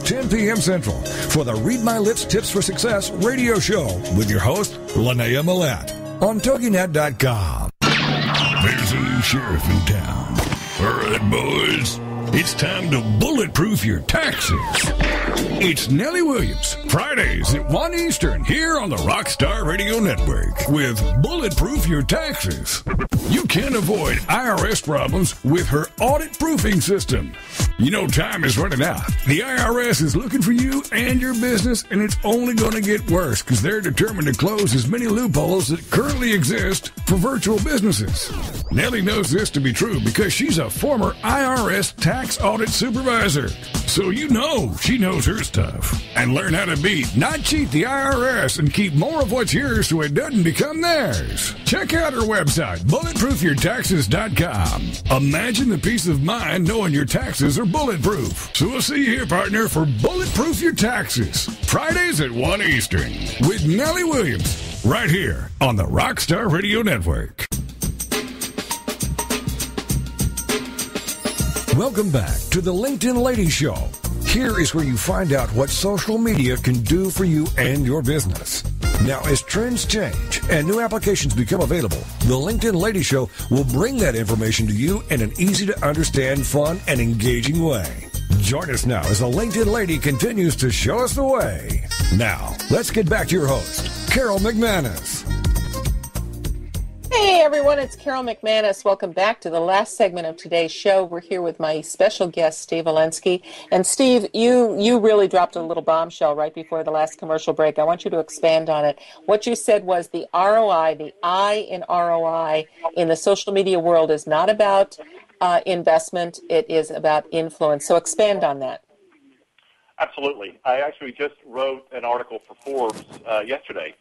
10 p.m. Central for the Read My Lips Tips for Success radio show with your host, Linnea Millette, on TogiNet.com. This is sheriff in town. All right, boys. It's time to bulletproof your taxes. It's Nellie Williams, Fridays at 1 Eastern, here on the Rockstar Radio Network with Bulletproof Your Taxes. You can avoid IRS problems with her audit proofing system. You know time is running out. The IRS is looking for you and your business, and it's only going to get worse because they're determined to close as many loopholes that currently exist for virtual businesses. Nellie knows this to be true because she's a former IRS tax audit supervisor. So you know she knows her stuff. And learn how to beat, not cheat the IRS and keep more of what's yours so it doesn't become theirs. Check out her website, bulletproofyourtaxes.com. Imagine the peace of mind knowing your taxes are bulletproof. So we'll see you here, partner, for Bulletproof Your Taxes. Fridays at 1 Eastern with Nellie Williams, right here on the Rockstar Radio Network. Welcome back to the LinkedIn Lady Show. Here is where you find out what social media can do for you and your business. Now, as trends change and new applications become available, the LinkedIn Lady Show will bring that information to you in an easy-to-understand, fun, and engaging way. Join us now as the LinkedIn Lady continues to show us the way. Now, let's get back to your host, Carol McManus. Hey everyone, it's Carol McManus. Welcome back to the last segment of today's show. We're here with my special guest, Steve Valensky. And Steve, you really dropped a little bombshell right before the last commercial break. I want you to expand on it. What you said was the ROI, the I in ROI in the social media world is not about investment, it is about influence. So expand on that. Absolutely. I actually just wrote an article for Forbes yesterday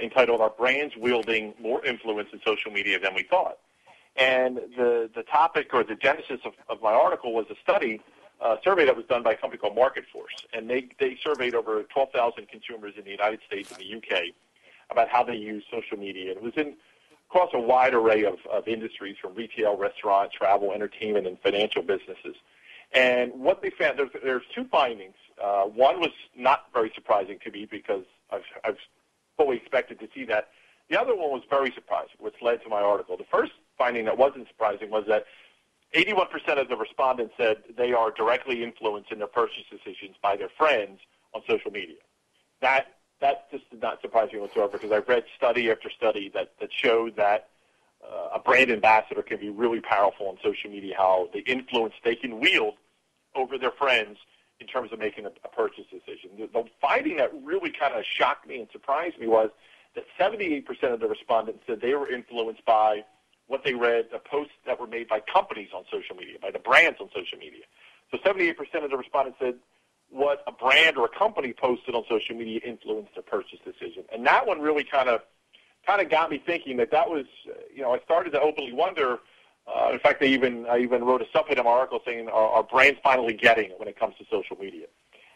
entitled "Are Brands Wielding More Influence in Social Media Than We Thought?" And the topic or the genesis of my article was a survey that was done by a company called Market Force. And they surveyed over 12,000 consumers in the United States and the UK about how they use social media. And it was across a wide array of industries, from retail, restaurant, travel, entertainment, and financial businesses. And what they found, there's two findings. One was not very surprising to me because I've fully expected to see that. The other one was very surprising, which led to my article. The first finding that wasn't surprising was that 81% of the respondents said they are directly influenced in their purchase decisions by their friends on social media. That just did not surprise me whatsoever, because I've read study after study that showed that a brand ambassador can be really powerful on social media, how the influence they can wield over their friends in terms of making a purchase decision. The finding that really kind of shocked me and surprised me was that 78% of the respondents said they were influenced by what they read, the posts that were made by companies on social media, by the brands on social media. So 78% of the respondents said what a brand or a company posted on social media influenced their purchase decision. And that one really kind of got me thinking that was, I started to openly wonder. In fact, I even wrote a subhead in my article saying, "Are brands finally getting it when it comes to social media?"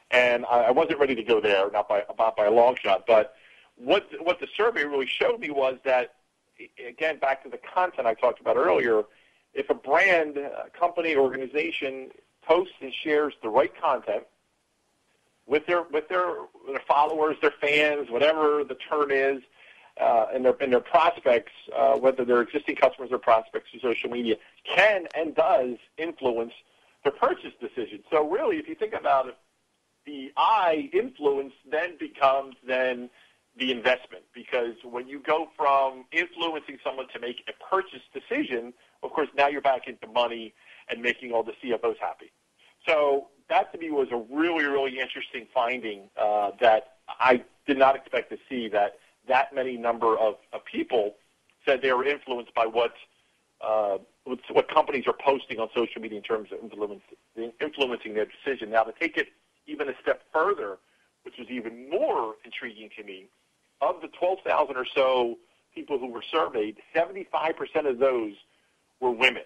And I wasn't ready to go there, not by a long shot. But what the survey really showed me was that, again, back to the content I talked about earlier, if a brand, company, organization posts and shares the right content with their followers, their fans, whatever the term is, and their prospects, whether they're existing customers or prospects through social media, can and does influence their purchase decision. So really, if you think about it, the I influence then becomes the investment, because when you go from influencing someone to make a purchase decision, of course, now you're back into money and making all the CFOs happy. So that to me was a really, really interesting finding that I did not expect to see, that many number of people said they were influenced by what companies are posting on social media in terms of influencing their decision. Now, to take it even a step further, which was even more intriguing to me, of the 12,000 or so people who were surveyed, 75% of those were women.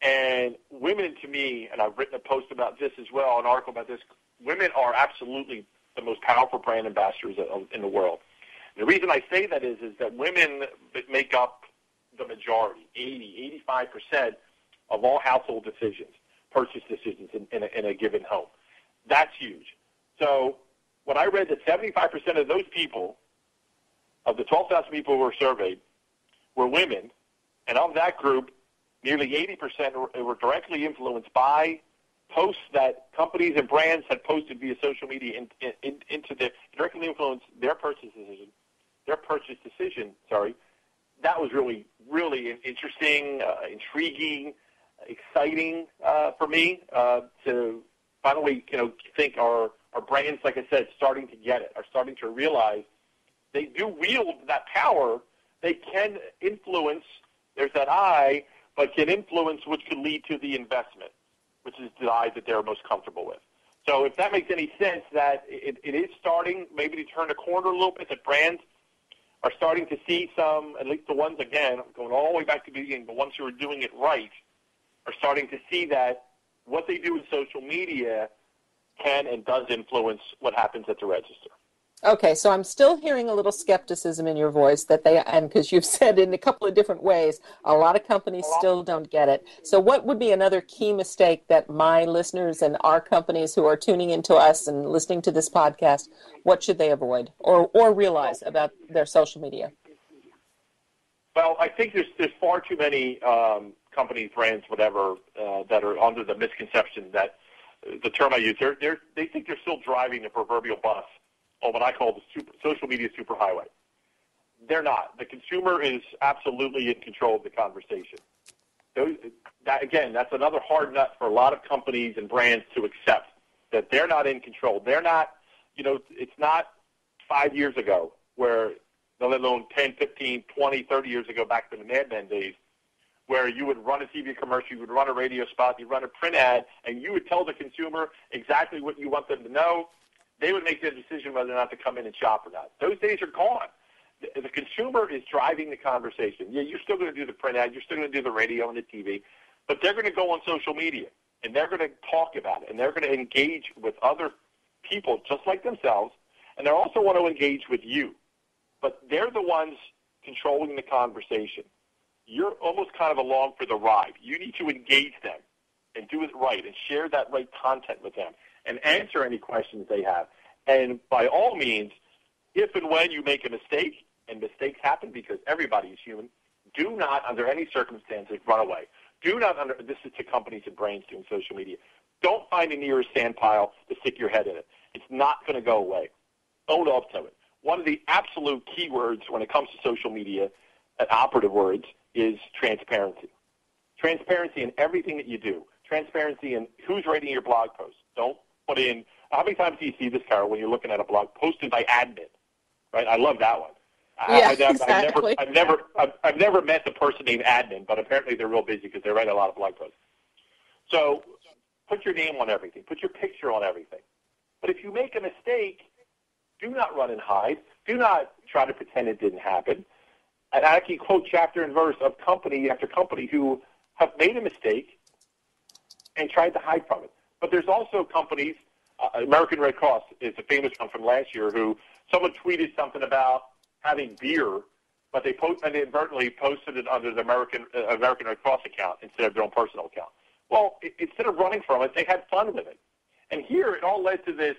And women, to me, and I've written a post about this as well, an article about this, women are absolutely the most powerful brand ambassadors in the world. The reason I say that is that women make up the majority, 85% of all household decisions, purchase decisions in a given home. That's huge. So when I read that 75% of those people, of the 12,000 people who were surveyed, were women, and of that group, nearly 80% were directly influenced by posts that companies and brands had posted via social media into the directly influenced their purchase decision. That was really, really interesting, intriguing, exciting for me to finally, think our brands, like I said, starting to get it, are starting to realize they do wield that power. They can influence. There's that I, but can influence, which could lead to the investment, which is the I that they're most comfortable with. So if that makes any sense, that it is starting maybe to turn a corner a little bit, that brands are starting to see some, at least the ones, again, going all the way back to the beginning, the ones who are doing it right, are starting to see that what they do in social media can and does influence what happens at the register. Okay, so I'm still hearing a little skepticism in your voice and because you've said in a couple of different ways, a lot of companies still don't get it. So what would be another key mistake that my listeners and our companies who are tuning into us and listening to this podcast, what should they avoid or realize about their social media? Well, I think there's far too many companies, brands, whatever, that are under the misconception that the term I use, they think they're still driving the proverbial bus on what I call the social media superhighway. They're not. The consumer is absolutely in control of the conversation. That's another hard nut for a lot of companies and brands to accept, that they're not in control. They're not, it's not 5 years ago where, let alone 10, 15, 20, 30 years ago, back to the Mad Men days, where you would run a TV commercial, you would run a radio spot, you'd run a print ad, and you would tell the consumer exactly what you want them to know. They would make their decision whether or not to come in and shop or not. Those days are gone. The consumer is driving the conversation. Yeah, you're still going to do the print ad, you're still going to do the radio and the TV, but they're going to go on social media, and they're going to talk about it, and they're going to engage with other people just like themselves, and they also want to engage with you. But they're the ones controlling the conversation. You're almost kind of along for the ride. You need to engage them and do it right and share that right content with them and answer any questions they have. And by all means, if and when you make a mistake, and mistakes happen because everybody is human, do not, under any circumstances, run away. This is to companies and brands doing social media. Don't find a nearest sand pile to stick your head in it. It's not going to go away. Own up to it. One of the absolute key words when it comes to social media, operative words, is transparency. Transparency in everything that you do. Transparency in who's writing your blog posts. Don't put in, how many times do you see this, Carol, when you're looking at a blog posted by admin? Right? I love that one. Exactly. I've never met the person named admin, but apparently they're real busy because they write a lot of blog posts. So put your name on everything. Put your picture on everything. But if you make a mistake, do not run and hide. Do not try to pretend it didn't happen. And I can quote chapter and verse of company after company who have made a mistake and tried to hide from it. But there's also companies, American Red Cross is a famous one from last year, who someone tweeted something about having beer, but they inadvertently posted it under the American Red Cross account instead of their own personal account. Well, instead of running from it, they had fun with it. And here it all led to the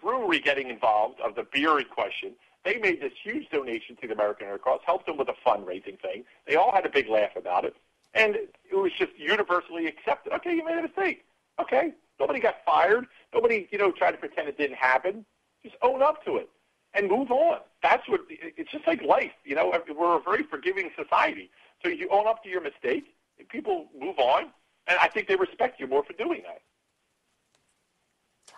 brewery getting involved of the beer in question. They made this huge donation to the American Red Cross, helped them with a fundraising thing. They all had a big laugh about it. And it was just universally accepted. Okay, you made a mistake. Okay. Nobody got fired. Nobody, tried to pretend it didn't happen. Just own up to it and move on. It's just like life. We're a very forgiving society. So you own up to your mistake, and people move on, and I think they respect you more for doing that.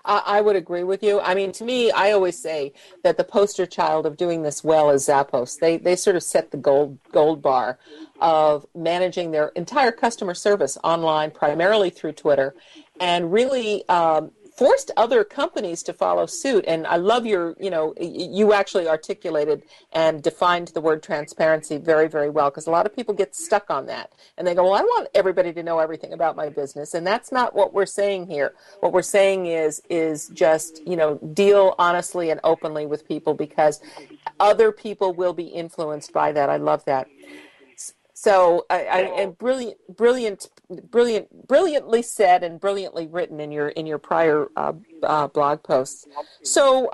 I would agree with you. I mean, to me, I always say that the poster child of doing this well is Zappos. They sort of set the gold bar of managing their entire customer service online, primarily through Twitter, and really forced other companies to follow suit. And I love you actually articulated and defined the word transparency very, very well, because a lot of people get stuck on that. And they go, well, I want everybody to know everything about my business. And that's not what we're saying here. What we're saying is just, deal honestly and openly with people, because other people will be influenced by that. I love that. So, and brilliantly said and brilliantly written in your prior blog posts. So,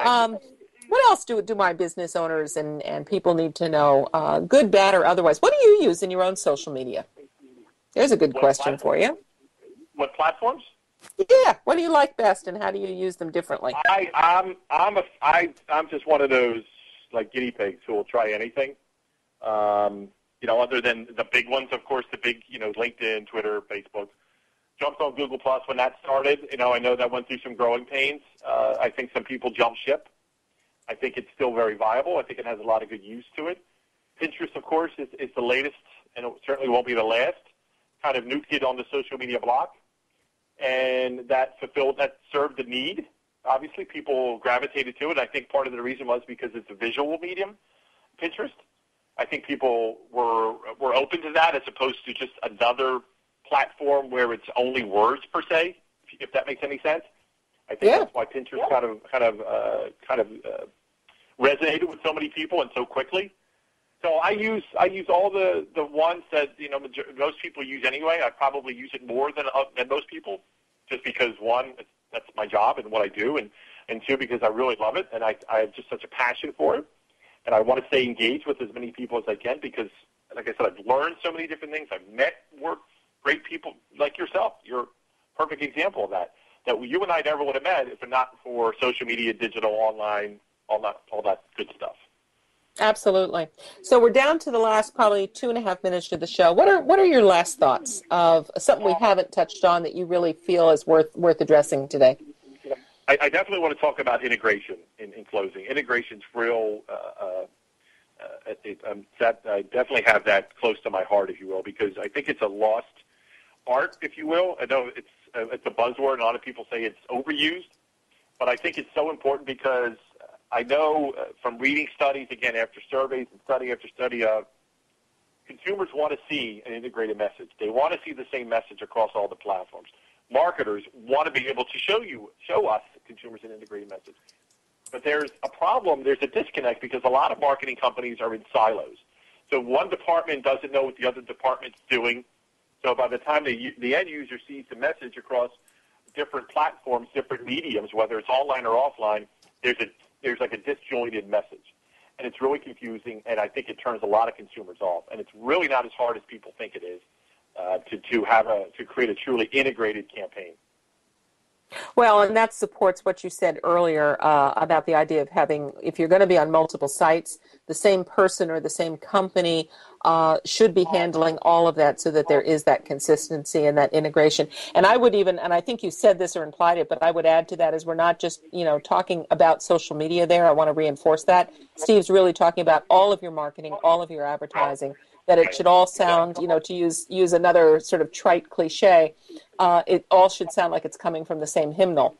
what else do my business owners and people need to know, good, bad, or otherwise? What do you use in your own social media? There's a good question for you. What platforms? Yeah, what do you like best, and how do you use them differently? I'm just one of those like guinea pigs who will try anything. Other than the big ones, of course, the big, LinkedIn, Twitter, Facebook. Jumped on Google Plus when that started. I know that went through some growing pains. I think some people jumped ship. I think it's still very viable. I think it has a lot of good use to it. Pinterest, of course, is the latest, and it certainly won't be the last kind of new kid on the social media block. And that served the need. Obviously, people gravitated to it. I think part of the reason was because it's a visual medium, Pinterest. I think people were open to that as opposed to just another platform where it's only words per se, if that makes any sense. I think that's why Pinterest kind of resonated with so many people and so quickly. So I use all the ones that most people use anyway. I probably use it more than most people, just because one, that's my job and what I do, and two, because I really love it and I have just such a passion for it. And I want to stay engaged with as many people as I can because, like I said, I've learned so many different things. I've met great people like yourself. You're a perfect example of that you and I never would have met if not for social media, digital, online, all that good stuff. Absolutely. So we're down to the last probably 2.5 minutes of the show. What are your last thoughts of something we haven't touched on that you really feel is worth addressing today? I definitely want to talk about integration in closing. Integration's real. I definitely have that close to my heart, if you will, because I think it's a lost art, if you will. I know it's a buzzword, and a lot of people say it's overused, but I think it's so important because I know from reading studies, again, after surveys and study after study of consumers want to see an integrated message. They want to see the same message across all the platforms. Marketers want to be able to show us, consumers, an integrated message. But there's a problem, there's a disconnect, because a lot of marketing companies are in silos. So one department doesn't know what the other department's doing. So by the time the end user sees the message across different platforms, different mediums, whether it's online or offline, there's like a disjointed message. And it's really confusing, and I think it turns a lot of consumers off. And it's really not as hard as people think it is to create a truly integrated campaign. Well, and that supports what you said earlier about the idea of having, if you're going to be on multiple sites, the same person or the same company should be handling all of that so that there is that consistency and that integration. And I would even, and I think you said this or implied it, but I would add to that is we're not just, talking about social media there. I want to reinforce that. Steve's really talking about all of your marketing, all of your advertising, that it should all sound, to use another sort of trite cliche, it all should sound like it's coming from the same hymnal.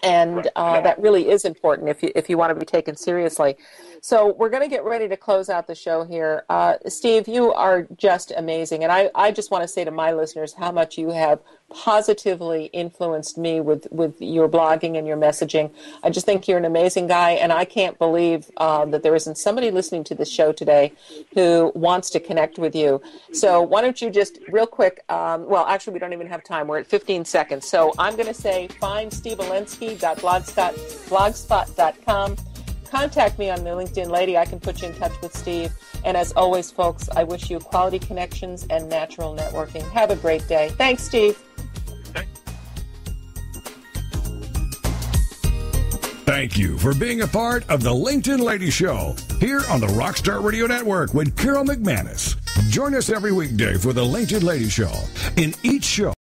And that really is important if you want to be taken seriously. So we're going to get ready to close out the show here. Steve, you are just amazing. And I just want to say to my listeners how much you have positively influenced me with your blogging and your messaging. I just think you're an amazing guy, and I can't believe that there isn't somebody listening to this show today who wants to connect with you. So why don't you just real quick, well, actually, we don't even have time. We're at 15 seconds. So I'm going to say find steveolensky.blogspot.com. Contact me on the LinkedIn Lady. I can put you in touch with Steve. And as always, folks, I wish you quality connections and natural networking. Have a great day. Thanks, Steve. Thank you for being a part of the LinkedIn Lady Show here on the Rockstar Radio Network with Carol McManus. Join us every weekday for the LinkedIn Lady Show. In each show,